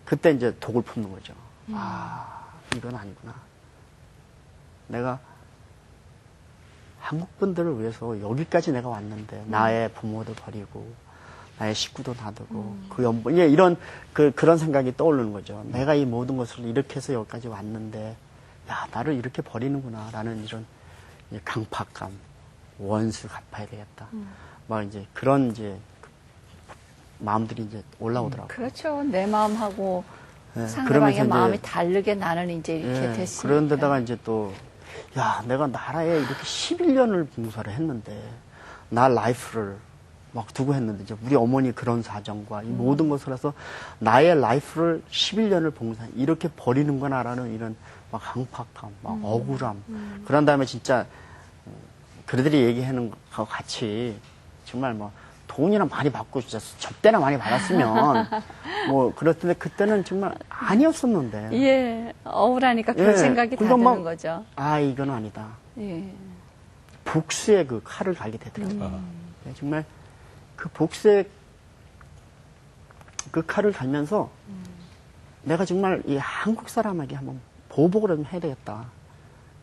그때 이제 독을 품는 거죠. 아 이건 아니구나. 내가 한국 분들을 위해서 여기까지 내가 왔는데 나의 부모도 버리고 나의 식구도 놔두고 그 연봉 이런 그런 생각이 떠오르는 거죠. 내가 이 모든 것을 이렇게 해서 여기까지 왔는데 야 나를 이렇게 버리는구나라는 이런 강팍감, 원수 갚아야 되겠다. 막 이제 그런 이제 마음들이 이제 올라오더라고요. 그렇죠. 내 마음하고 예, 상대방의 그러면서 이제- 마음이 다르게 나는 이제 이렇게 예, 됐으니까. 그런데다가 이제 또, 야, 내가 나라에 이렇게 11년을 봉사를 했는데, 나 라이프를 막 두고 했는데, 이제 우리 어머니 그런 사정과 이 모든 것을 해서 나의 라이프를 11년을 봉사, 이렇게 버리는구나라는 이런 막 강팍함, 막 억울함. 그런 다음에 진짜, 그들이 얘기하는 것과 같이, 정말 뭐, 돈이나 많이 받고 진짜 접대나 많이 받았으면 뭐 그렇던데 그때는 정말 아니었었는데 예, 억울하니까 그런 예, 생각이 다 그러니까 막- 드는 거죠. 아 이건 아니다. 예. 복수의 그 칼을 갈게 되더라고요. 네, 정말 그 복수의 그 칼을 갈면서 내가 정말 이 한국 사람에게 한번 보복을 좀 해야 되겠다.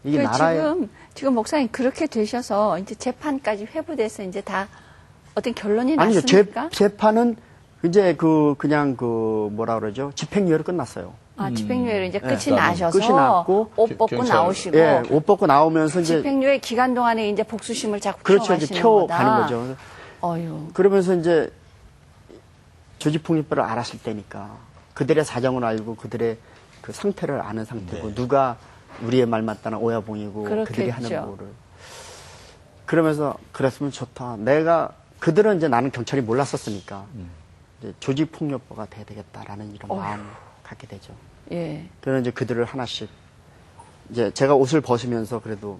이게 그 나라의 지금 목사님 그렇게 되셔서 이제 재판까지 회부돼서 이제 다 어떤 결론이 아니죠. 났습니까? 재판은 이제 그냥 뭐라 그러죠? 집행유예로 끝났어요. 아, 집행유예로 이제 끝이 네. 나셔서 끝이 났고 옷 벗고 경찰- 나오시고 예, 옷 벗고 나오면서 이제 집행유예 기간 동안에 이제 복수심을 자꾸 그렇죠. 이제 키워가시는 키워가는 거다. 거죠. 어휴. 그러면서 이제 조직폭력배를 알았을 때니까 그들의 사정을 알고 그들의 그 상태를 아는 상태고 누가 우리의 말 맞다는 오야봉이고 그들이 하는 그렇겠죠. 거를 그러면서 그랬으면 좋다. 내가 그들은 이제 나는 경찰이 몰랐었으니까 이제 조직폭력배가 돼야 되겠다라는 이런 마음을 갖게 되죠. 예. 그래서 이제 그들을 하나씩 이제 제가 옷을 벗으면서 그래도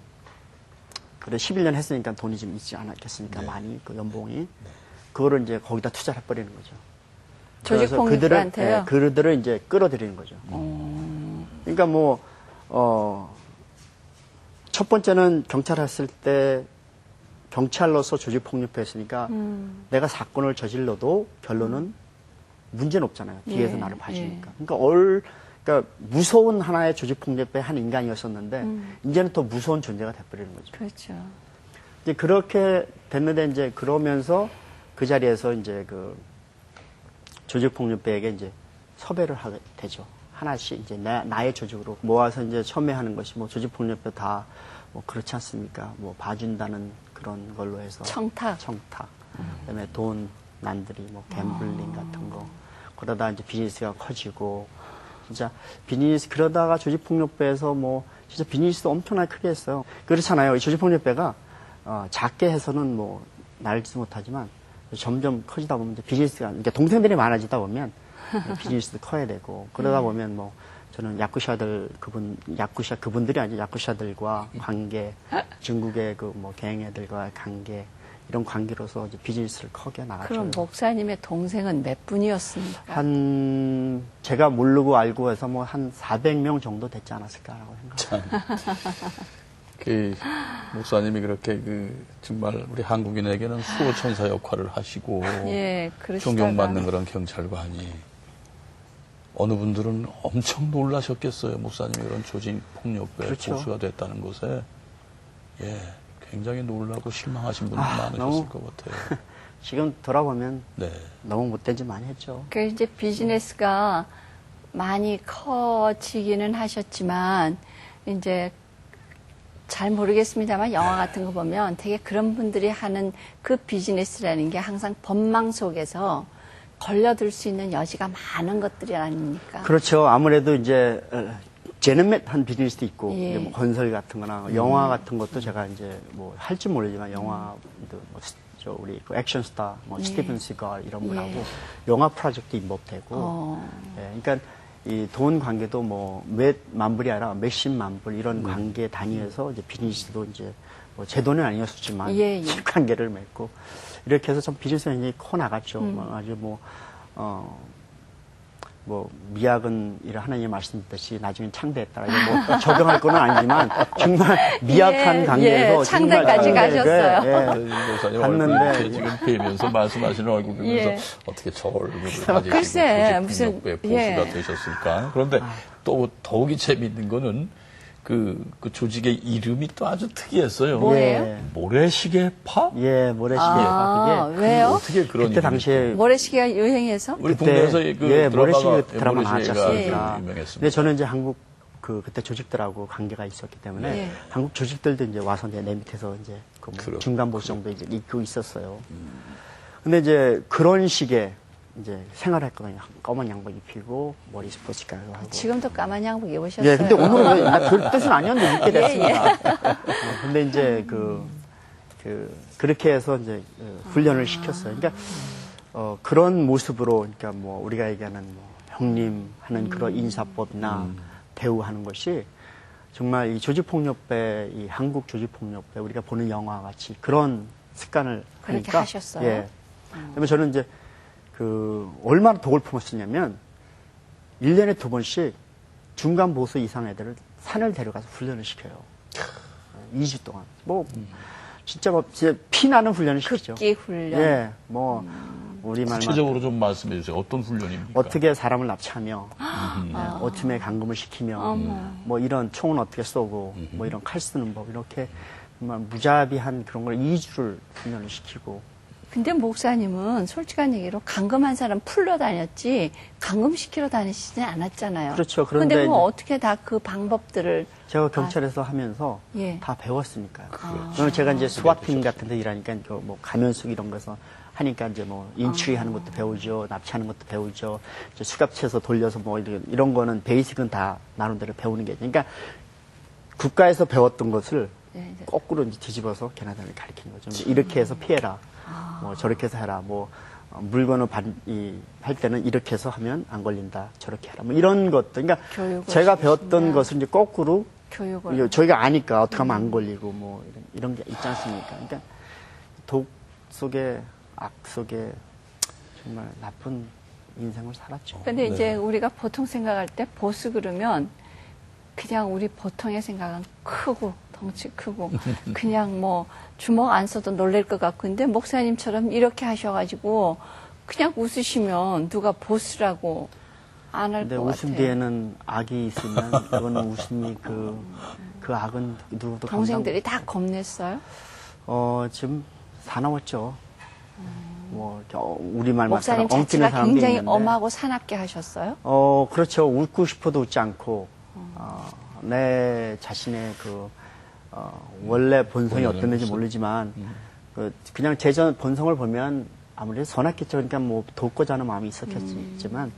그래 11년 했으니까 돈이 좀 있지 않았겠습니까? 많이 그 연봉이 그거를 이제 거기다 투자를 해버리는 거죠. 조직 폭력배한테요? 그들을 이제 끌어들이는 거죠. 그러니까 첫 번째는 경찰 했을 때 경찰로서 조직 폭력배 했으니까 내가 사건을 저질러도 결론은 문제는 없잖아요. 뒤에서 나를 봐주니까. 그러니까 무서운 하나의 조직 폭력배 한 인간이었었는데 이제는 더 무서운 존재가 돼버리는 거죠. 그렇죠. 이제 그렇게 됐는데 이제 그러면서 그 자리에서 이제 그 조직폭력배에게 이제 섭외를 하게 되죠. 하나씩 이제 나의 조직으로 모아서 이제 첨예하는 것이 뭐 조직폭력배 다 뭐 그렇지 않습니까? 뭐 봐준다는 그런 걸로 해서 청탁. 그다음에 돈 난들이 뭐 갬블링 같은 거 그러다 이제 비즈니스가 커지고 진짜 비즈니스 그러다가 조직폭력배에서 뭐 진짜 비즈니스도 엄청나게 크게 했어요. 그렇잖아요. 이 조직폭력배가 작게 해서는 뭐 날지도 못하지만 점점 커지다 보면 이제 비즈니스가 그러니까 동생들이 많아지다 보면 비즈니스도 커야 되고 그러다 보면 뭐 저는 그분들이 아니고 야쿠샤들과 관계, 중국의 그 뭐 갱애들과의 관계 이런 관계로서 이제 비즈니스를 크게 나갔죠. 그럼 목사님의 동생은 몇 분이었습니까? 제가 모르고 알고 해서 뭐 한 400명 정도 됐지 않았을까라고 생각합니다. 그 목사님이 그렇게 정말 우리 한국인에게는 수호천사 역할을 하시고 예, 존경받는 그런 경찰관이 어느 분들은 엄청 놀라셨겠어요. 목사님이 그런 조직 폭력배 그렇죠. 보수가 됐다는 것에 굉장히 놀라고 실망하신 분들 많으셨을 너무 것 같아요. 지금 돌아보면 네. 너무 못된 짓 많이 했죠. 그 이제 비즈니스가 많이 커지기는 하셨지만 이제 잘 모르겠습니다만 영화 같은 거 보면 되게 그런 분들이 하는 그 비즈니스라는 게 항상 법망 속에서 걸려들 수 있는 여지가 많은 것들이 아닙니까? 그렇죠. 아무래도 이제 제너맷한 비즈니스도 있고 예. 이제 뭐 건설 같은 거나 영화 같은 것도 제가 이제 뭐 할지 모르지만 영화도 뭐 우리 그 액션 스타 뭐 스티븐 시걸 이런 분하고 영화 프로젝트 인volve되고 그러니까 이 돈 관계도 뭐 몇만 불이 아니라 몇십만 불 이런 관계 단위에서 이제 비즈니스도 이제 뭐 제 돈은 아니었지만 관계를 맺고 이렇게 해서 좀 비즈니스가 굉장히 커 나갔죠. 아주 뭐 미약은 이런 하나님 말씀드렸듯이 나중에 창대했다. 이거 뭐 적용할 건 아니지만 정말 미약한 관계에서 창대까지 가셨어요. 목사님 갔는데 얼굴 지금 뵈면서 말씀하시는 얼굴 보면서 어떻게 저 얼굴을 가지시고 글쎄, 무슨 보수가 되셨을까? 그런데 또 더욱이 재미있는 거는 그 조직의 이름이 또 아주 특이했어요. 뭐예요? 모래시계파? 예, 모래시계파. 그게 왜요? 어떻게 그런 그때 당시에 모래시계가 유행해서? 우리 국내에서 모래시계 드라마 모래시계가 나왔었으니까. 유명했습니다. 근데 저는 이제 한국 그때 조직들하고 관계가 있었기 때문에 한국 조직들도 이제 와서 이제 내 밑에서 이제 그 뭐 중간 보수 정도 이제 입고 있었어요. 근데 이제 그런 식의 이제 생활했거든요. 검은 양복 입히고 머리 스포츠카로 하고. 지금도 까만 양복 입으셨어요? 예, 근데 오늘은 그 뜻은 아니었는데 입게 됐습니다. 근데 이제 그렇게 해서 이제 훈련을 시켰어요. 그러니까 그런 모습으로 그러니까 뭐 우리가 얘기하는 뭐 형님 하는 그런 인사법이나 대우하는 것이 정말 이 조직폭력배, 이 한국 조직폭력배 우리가 보는 영화 같이 그런 습관을 그렇게 하니까 하셨어요? 예. 그다음에 저는 이제 얼마나 독을 품었었냐면 1년에 2번씩 중간 보수 이상 애들을 산을 데려가서 훈련을 시켜요. 2주 동안. 뭐 진짜 피나는 훈련을 시키죠. 극기 훈련. 예. 뭐 우리말만 구체적으로 좀 말씀해 주세요. 어떤 훈련입니까? 어떻게 사람을 납치하며 어둠에 감금을 시키며 뭐 이런 총은 어떻게 쏘고 뭐 이런 칼 쓰는 법 이렇게 정말 무자비한 그런 걸 2주를 훈련을 시키고 근데 목사님은 솔직한 얘기로 감금한 사람 풀러 다녔지 감금시키러 다니시지 않았잖아요. 그렇죠. 그런데 뭐 어떻게 다 그 방법들을 제가 경찰에서 하면서 다 배웠으니까요. 그래서 제가 이제 스와팀 같은 데 일하니까 뭐 가면숙 이런 거서 하니까 이제 뭐 인추리하는 것도 배우죠. 납치하는 것도 배우죠. 이제 수갑채서 돌려서 뭐 이런 거는 베이직은 다 나름대로 배우는 게 그러니까 국가에서 배웠던 것을 거꾸로 이제 뒤집어서 걔네들을 가르치는 거죠. 이렇게 해서 피해라. 뭐 저렇게 해서 해라. 뭐 물건을 할 때는 이렇게 해서 하면 안 걸린다. 저렇게 해라. 뭐 이런 것들. 그러니까 제가 배웠던 것을 이제 거꾸로 교육을. 저희가 아니까 어떻게 하면 안 걸리고 뭐 이런 게 있지 않습니까? 그러니까 독 속에 악 속에 정말 나쁜 인생을 살았죠. 근데 네. 이제 우리가 보통 생각할 때 보수 그러면 그냥 우리 보통의 생각은 크고 덩치 크고 그냥 뭐 주먹 안 써도 놀랄 것 같고 근데 목사님처럼 이렇게 하셔가지고 그냥 웃으시면 누가 보수라고 안 할 근데 것 웃음 같아요. 뒤에는 악이 있으면 그거는 웃음이 그 악은 누구도 동생들이 다 겁냈어요? 지금 사나웠죠. 뭐 이렇게 우리말만 목사님 엉키는 자체가 사람도 굉장히 있는데. 엄하고 사납게 하셨어요? 그렇죠. 웃고 싶어도 웃지 않고 내 자신의 원래 본성이 본연의 어땠는지 모습. 모르지만 그냥 제 본성을 보면 아무래도 선했겠죠. 그러니까 뭐 돕고자 하는 마음이 있었겠지만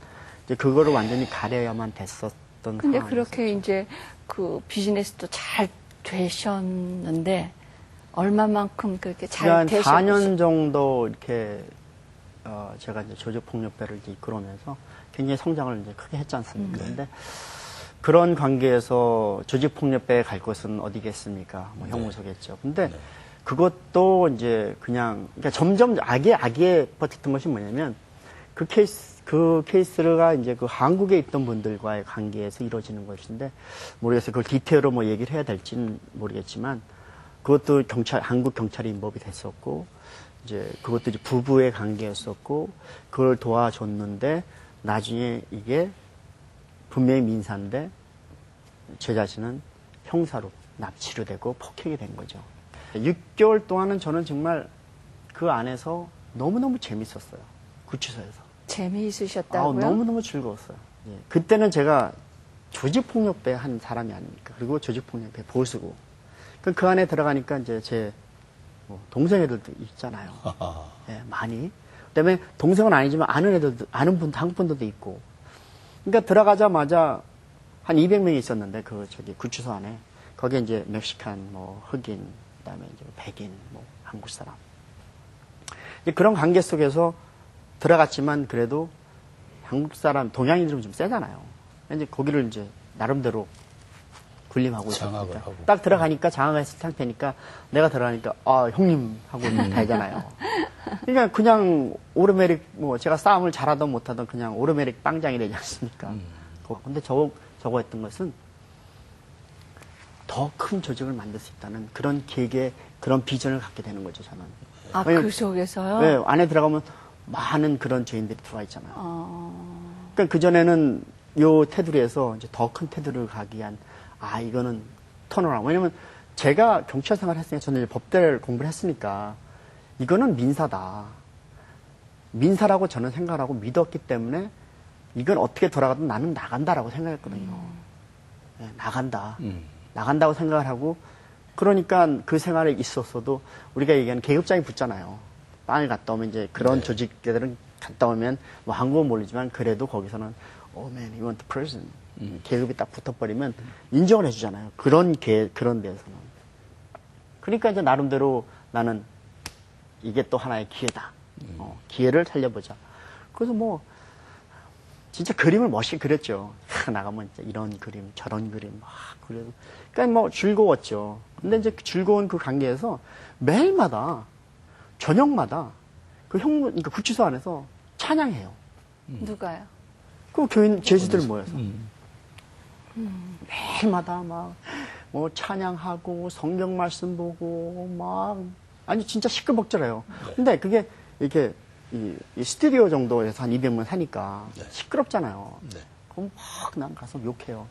이제 그거를 완전히 가려야만 됐었던 근데 상황이었어요. 그렇게 이제 그 비즈니스도 잘 되셨는데 얼마만큼 그렇게 잘 한 되셨어요? 4년 정도 이렇게 제가 이제 조직폭력배를 이제 이끌어오면서 굉장히 성장을 이제 크게 했지 않습니까? 그런데 그런 관계에서 조직폭력배에 갈 곳은 어디겠습니까? 뭐 형무소겠죠. 근데 그것도 이제 그러니까 점점 악에 버텼던 것이 뭐냐면 그 케이스가 이제 그 한국에 있던 분들과의 관계에서 이루어지는 것인데 모르겠어요. 그걸 디테일로 뭐 얘기를 해야 될지는 모르겠지만 그것도 한국 경찰이 인volv이 됐었고 이제 그것도 이제 부부의 관계였었고 그걸 도와줬는데 나중에 이게 분명히 민사인데 제 자신은 형사로 납치로 되고 폭행이 된 거죠. 6개월 동안은 저는 정말 그 안에서 너무너무 재밌었어요. 구치소에서. 재미있으셨다고요? 너무너무 즐거웠어요. 예. 그때는 제가 조직폭력배 한 사람이 아닙니까? 그리고 조직폭력배 보수고. 그 안에 들어가니까 이제 제 동생 애들도 있잖아요. 예, 많이. 그다음에 동생은 아니지만 아는 분, 한국 분들도 있고. 그러니까 들어가자마자 한 200명이 있었는데 구치소 안에 거기에 이제 멕시칸, 뭐 흑인, 그다음에 이제 백인, 뭐 한국 사람. 이제 그런 관계 속에서 들어갔지만 그래도 한국 사람, 동양인들은 좀 세잖아요. 이제 거기를 이제 나름대로 군림하고 장악을 있었으니까 하고. 딱 들어가니까 장악했을 상태니까 내가 들어가니까 형님 하고 되잖아요. 그러니까 그냥 오르메릭 뭐 제가 싸움을 잘하든 못하든 그냥 오르메릭 빵장이 되지 않습니까? 근데 저거 했던 것은 더 큰 조직을 만들 수 있다는 그런 계획에 그런 비전을 갖게 되는 거죠, 저는. 아, 왜냐면- 그 속에서요? 네, 안에 들어가면 많은 그런 죄인들이 들어와 있잖아요. 그러니까 그전에는 요 테두리에서 이제 더 큰 테두리를 가기 위한 이거는 턴어라운드. 왜냐면 제가 경찰 생활을 했으니까 저는 이제 법대를 공부를 했으니까 이거는 민사다. 민사라고 저는 생각을 하고 믿었기 때문에 이건 어떻게 돌아가든 나는 나간다라고 생각했거든요. 네, 나간다. 나간다고 생각을 하고 그러니까 그 생활에 있었어도 우리가 얘기하는 계급장이 붙잖아요. 빵을 갔다 오면 이제 그런 조직들은 갔다 오면 뭐 한국은 모르지만 그래도 거기서는 Oh man, you went to prison. 계급이 딱 붙어버리면 인정을 해주잖아요. 그런 데서는. 그러니까 이제 나름대로 나는 이게 또 하나의 기회다. 기회를 살려보자. 그래서 뭐 진짜 그림을 멋있게 그렸죠. 나가면 진짜 이런 그림, 저런 그림 막 그려서. 그러니까 뭐 즐거웠죠. 근데 이제 즐거운 그 관계에서 매일마다 저녁마다 그러니까 구치소 안에서 찬양해요. 누가요? 그 교인 제주들 모여서 매일마다 막 뭐 찬양하고 성경 말씀 보고 막 아니 진짜 시끌벅적해요. 근데 그게 이렇게 이 스튜디오 정도에서 한 200명 사니까 시끄럽잖아요. 그럼 막 난 가서 욕해요.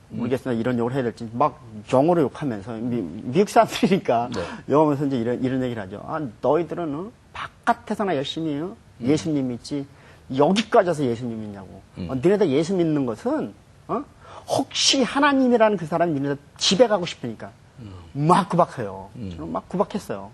모르겠으나 이런 욕을 해야 될지 막 영어로 욕하면서 미국 사람들이니까 영어하면서 이제 이런 얘기를 하죠. 너희들은 바깥에서나 열심히 예수님 믿지 여기까지 와서 예수님 믿냐고. 너네들 예수 믿는 것은 혹시 하나님이라는 그 사람이 너네들 집에 가고 싶으니까 막 구박해요. 저는 막 구박했어요.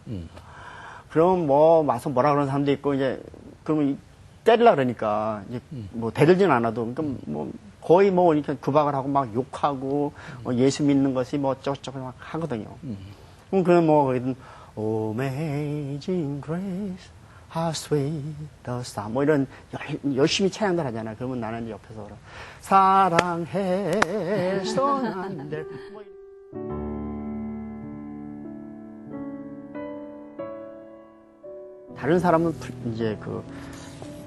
그럼 뭐 와서 뭐라 그러는 사람도 있고 이제 그러면 때리려 그러니까 이제 뭐 대들지는 않아도 그러니까 뭐 거의 뭐 이렇게 구박을 하고 막 욕하고 예수 믿는 것이 뭐 어쩌고저쩌고 막 하거든요. 그럼 뭐 Amazing Grace How sweet the sound. 뭐 이런 열심히 찬양들 하잖아요. 그러면 나는 옆에서 그러 사랑해서 난들 뭐 다른 사람은 이제 그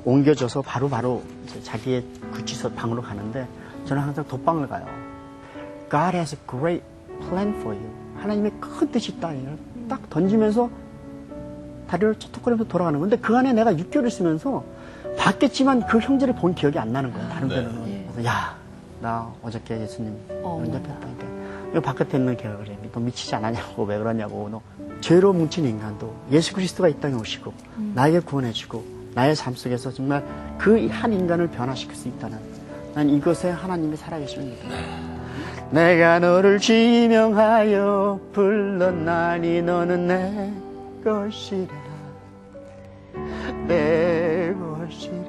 옮겨져서 바로 이제 자기의 구치소 방으로 가는데 저는 항상 돛방을 가요. God has a great plan for you. 하나님의 큰 뜻이 있다. 딱 던지면서 다리를 쩌떡거리면서 돌아가는 건데 그 안에 내가 6개월 있으면서 봤겠지만 그 형제를 본 기억이 안 나는 거예요. 다른 데는. 그래서 야, 나 어저께 예수님 영접했다니까. 이 바깥에 있는 걔가 그래. 너 미치지 않았냐고 왜 그러냐고. 너 죄로 뭉친 인간도 예수 그리스도가 이 땅에 오시고 나에게 구원해주고 나의 삶 속에서 정말 그 한 인간을 변화시킬 수 있다는 난 이것에 하나님이 살아계십니다. 내가 너를 지명하여 불렀나니 너는 내 것이라 내 것이라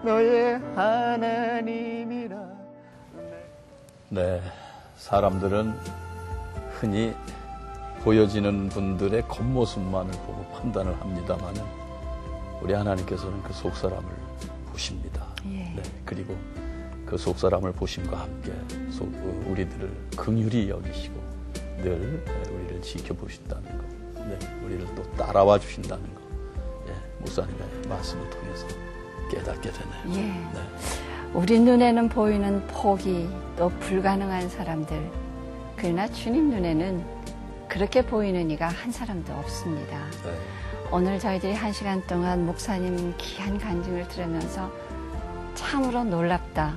너의 하나님이라. 네, 사람들은 흔히 보여지는 분들의 겉모습만을 보고 판단을 합니다만 우리 하나님께서는 그 속사람을 보십니다. 네, 그리고 그 속사람을 보심과 함께 우리들을 긍휼히 여기시고 늘 우리를 지켜보신다는 것, 네, 우리를 또 따라와 주신다는 것, 네, 목사님의 말씀을 통해서 깨닫게 되네요. 예. 네. 우리 눈에는 보이는 포기 또 불가능한 사람들, 그러나 주님 눈에는 그렇게 보이는 이가 한 사람도 없습니다. 네. 오늘 저희들이 1시간 동안 목사님 귀한 간증을 들으면서 참으로 놀랍다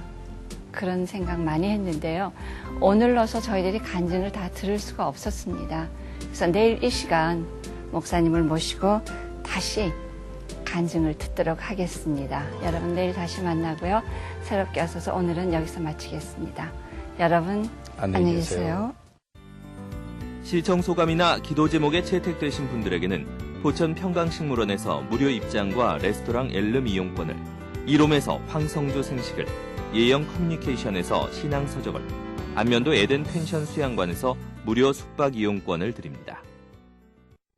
그런 생각 많이 했는데요. 오늘로서 저희들이 간증을 다 들을 수가 없었습니다. 그래서 내일 이 시간 목사님을 모시고 다시 간증을 듣도록 하겠습니다. 여러분 내일 다시 만나고요. 새롭게 하셔서 오늘은 여기서 마치겠습니다. 여러분 안녕히 계세요. 시청 소감이나 기도 제목에 채택되신 분들에게는 포천 평강식물원에서 무료 입장과 레스토랑 엘름 이용권을, 이롬에서 황성주 생식을, 예영 커뮤니케이션에서 신앙서적을, 안면도 에덴 펜션 수양관에서 무료 숙박 이용권을 드립니다.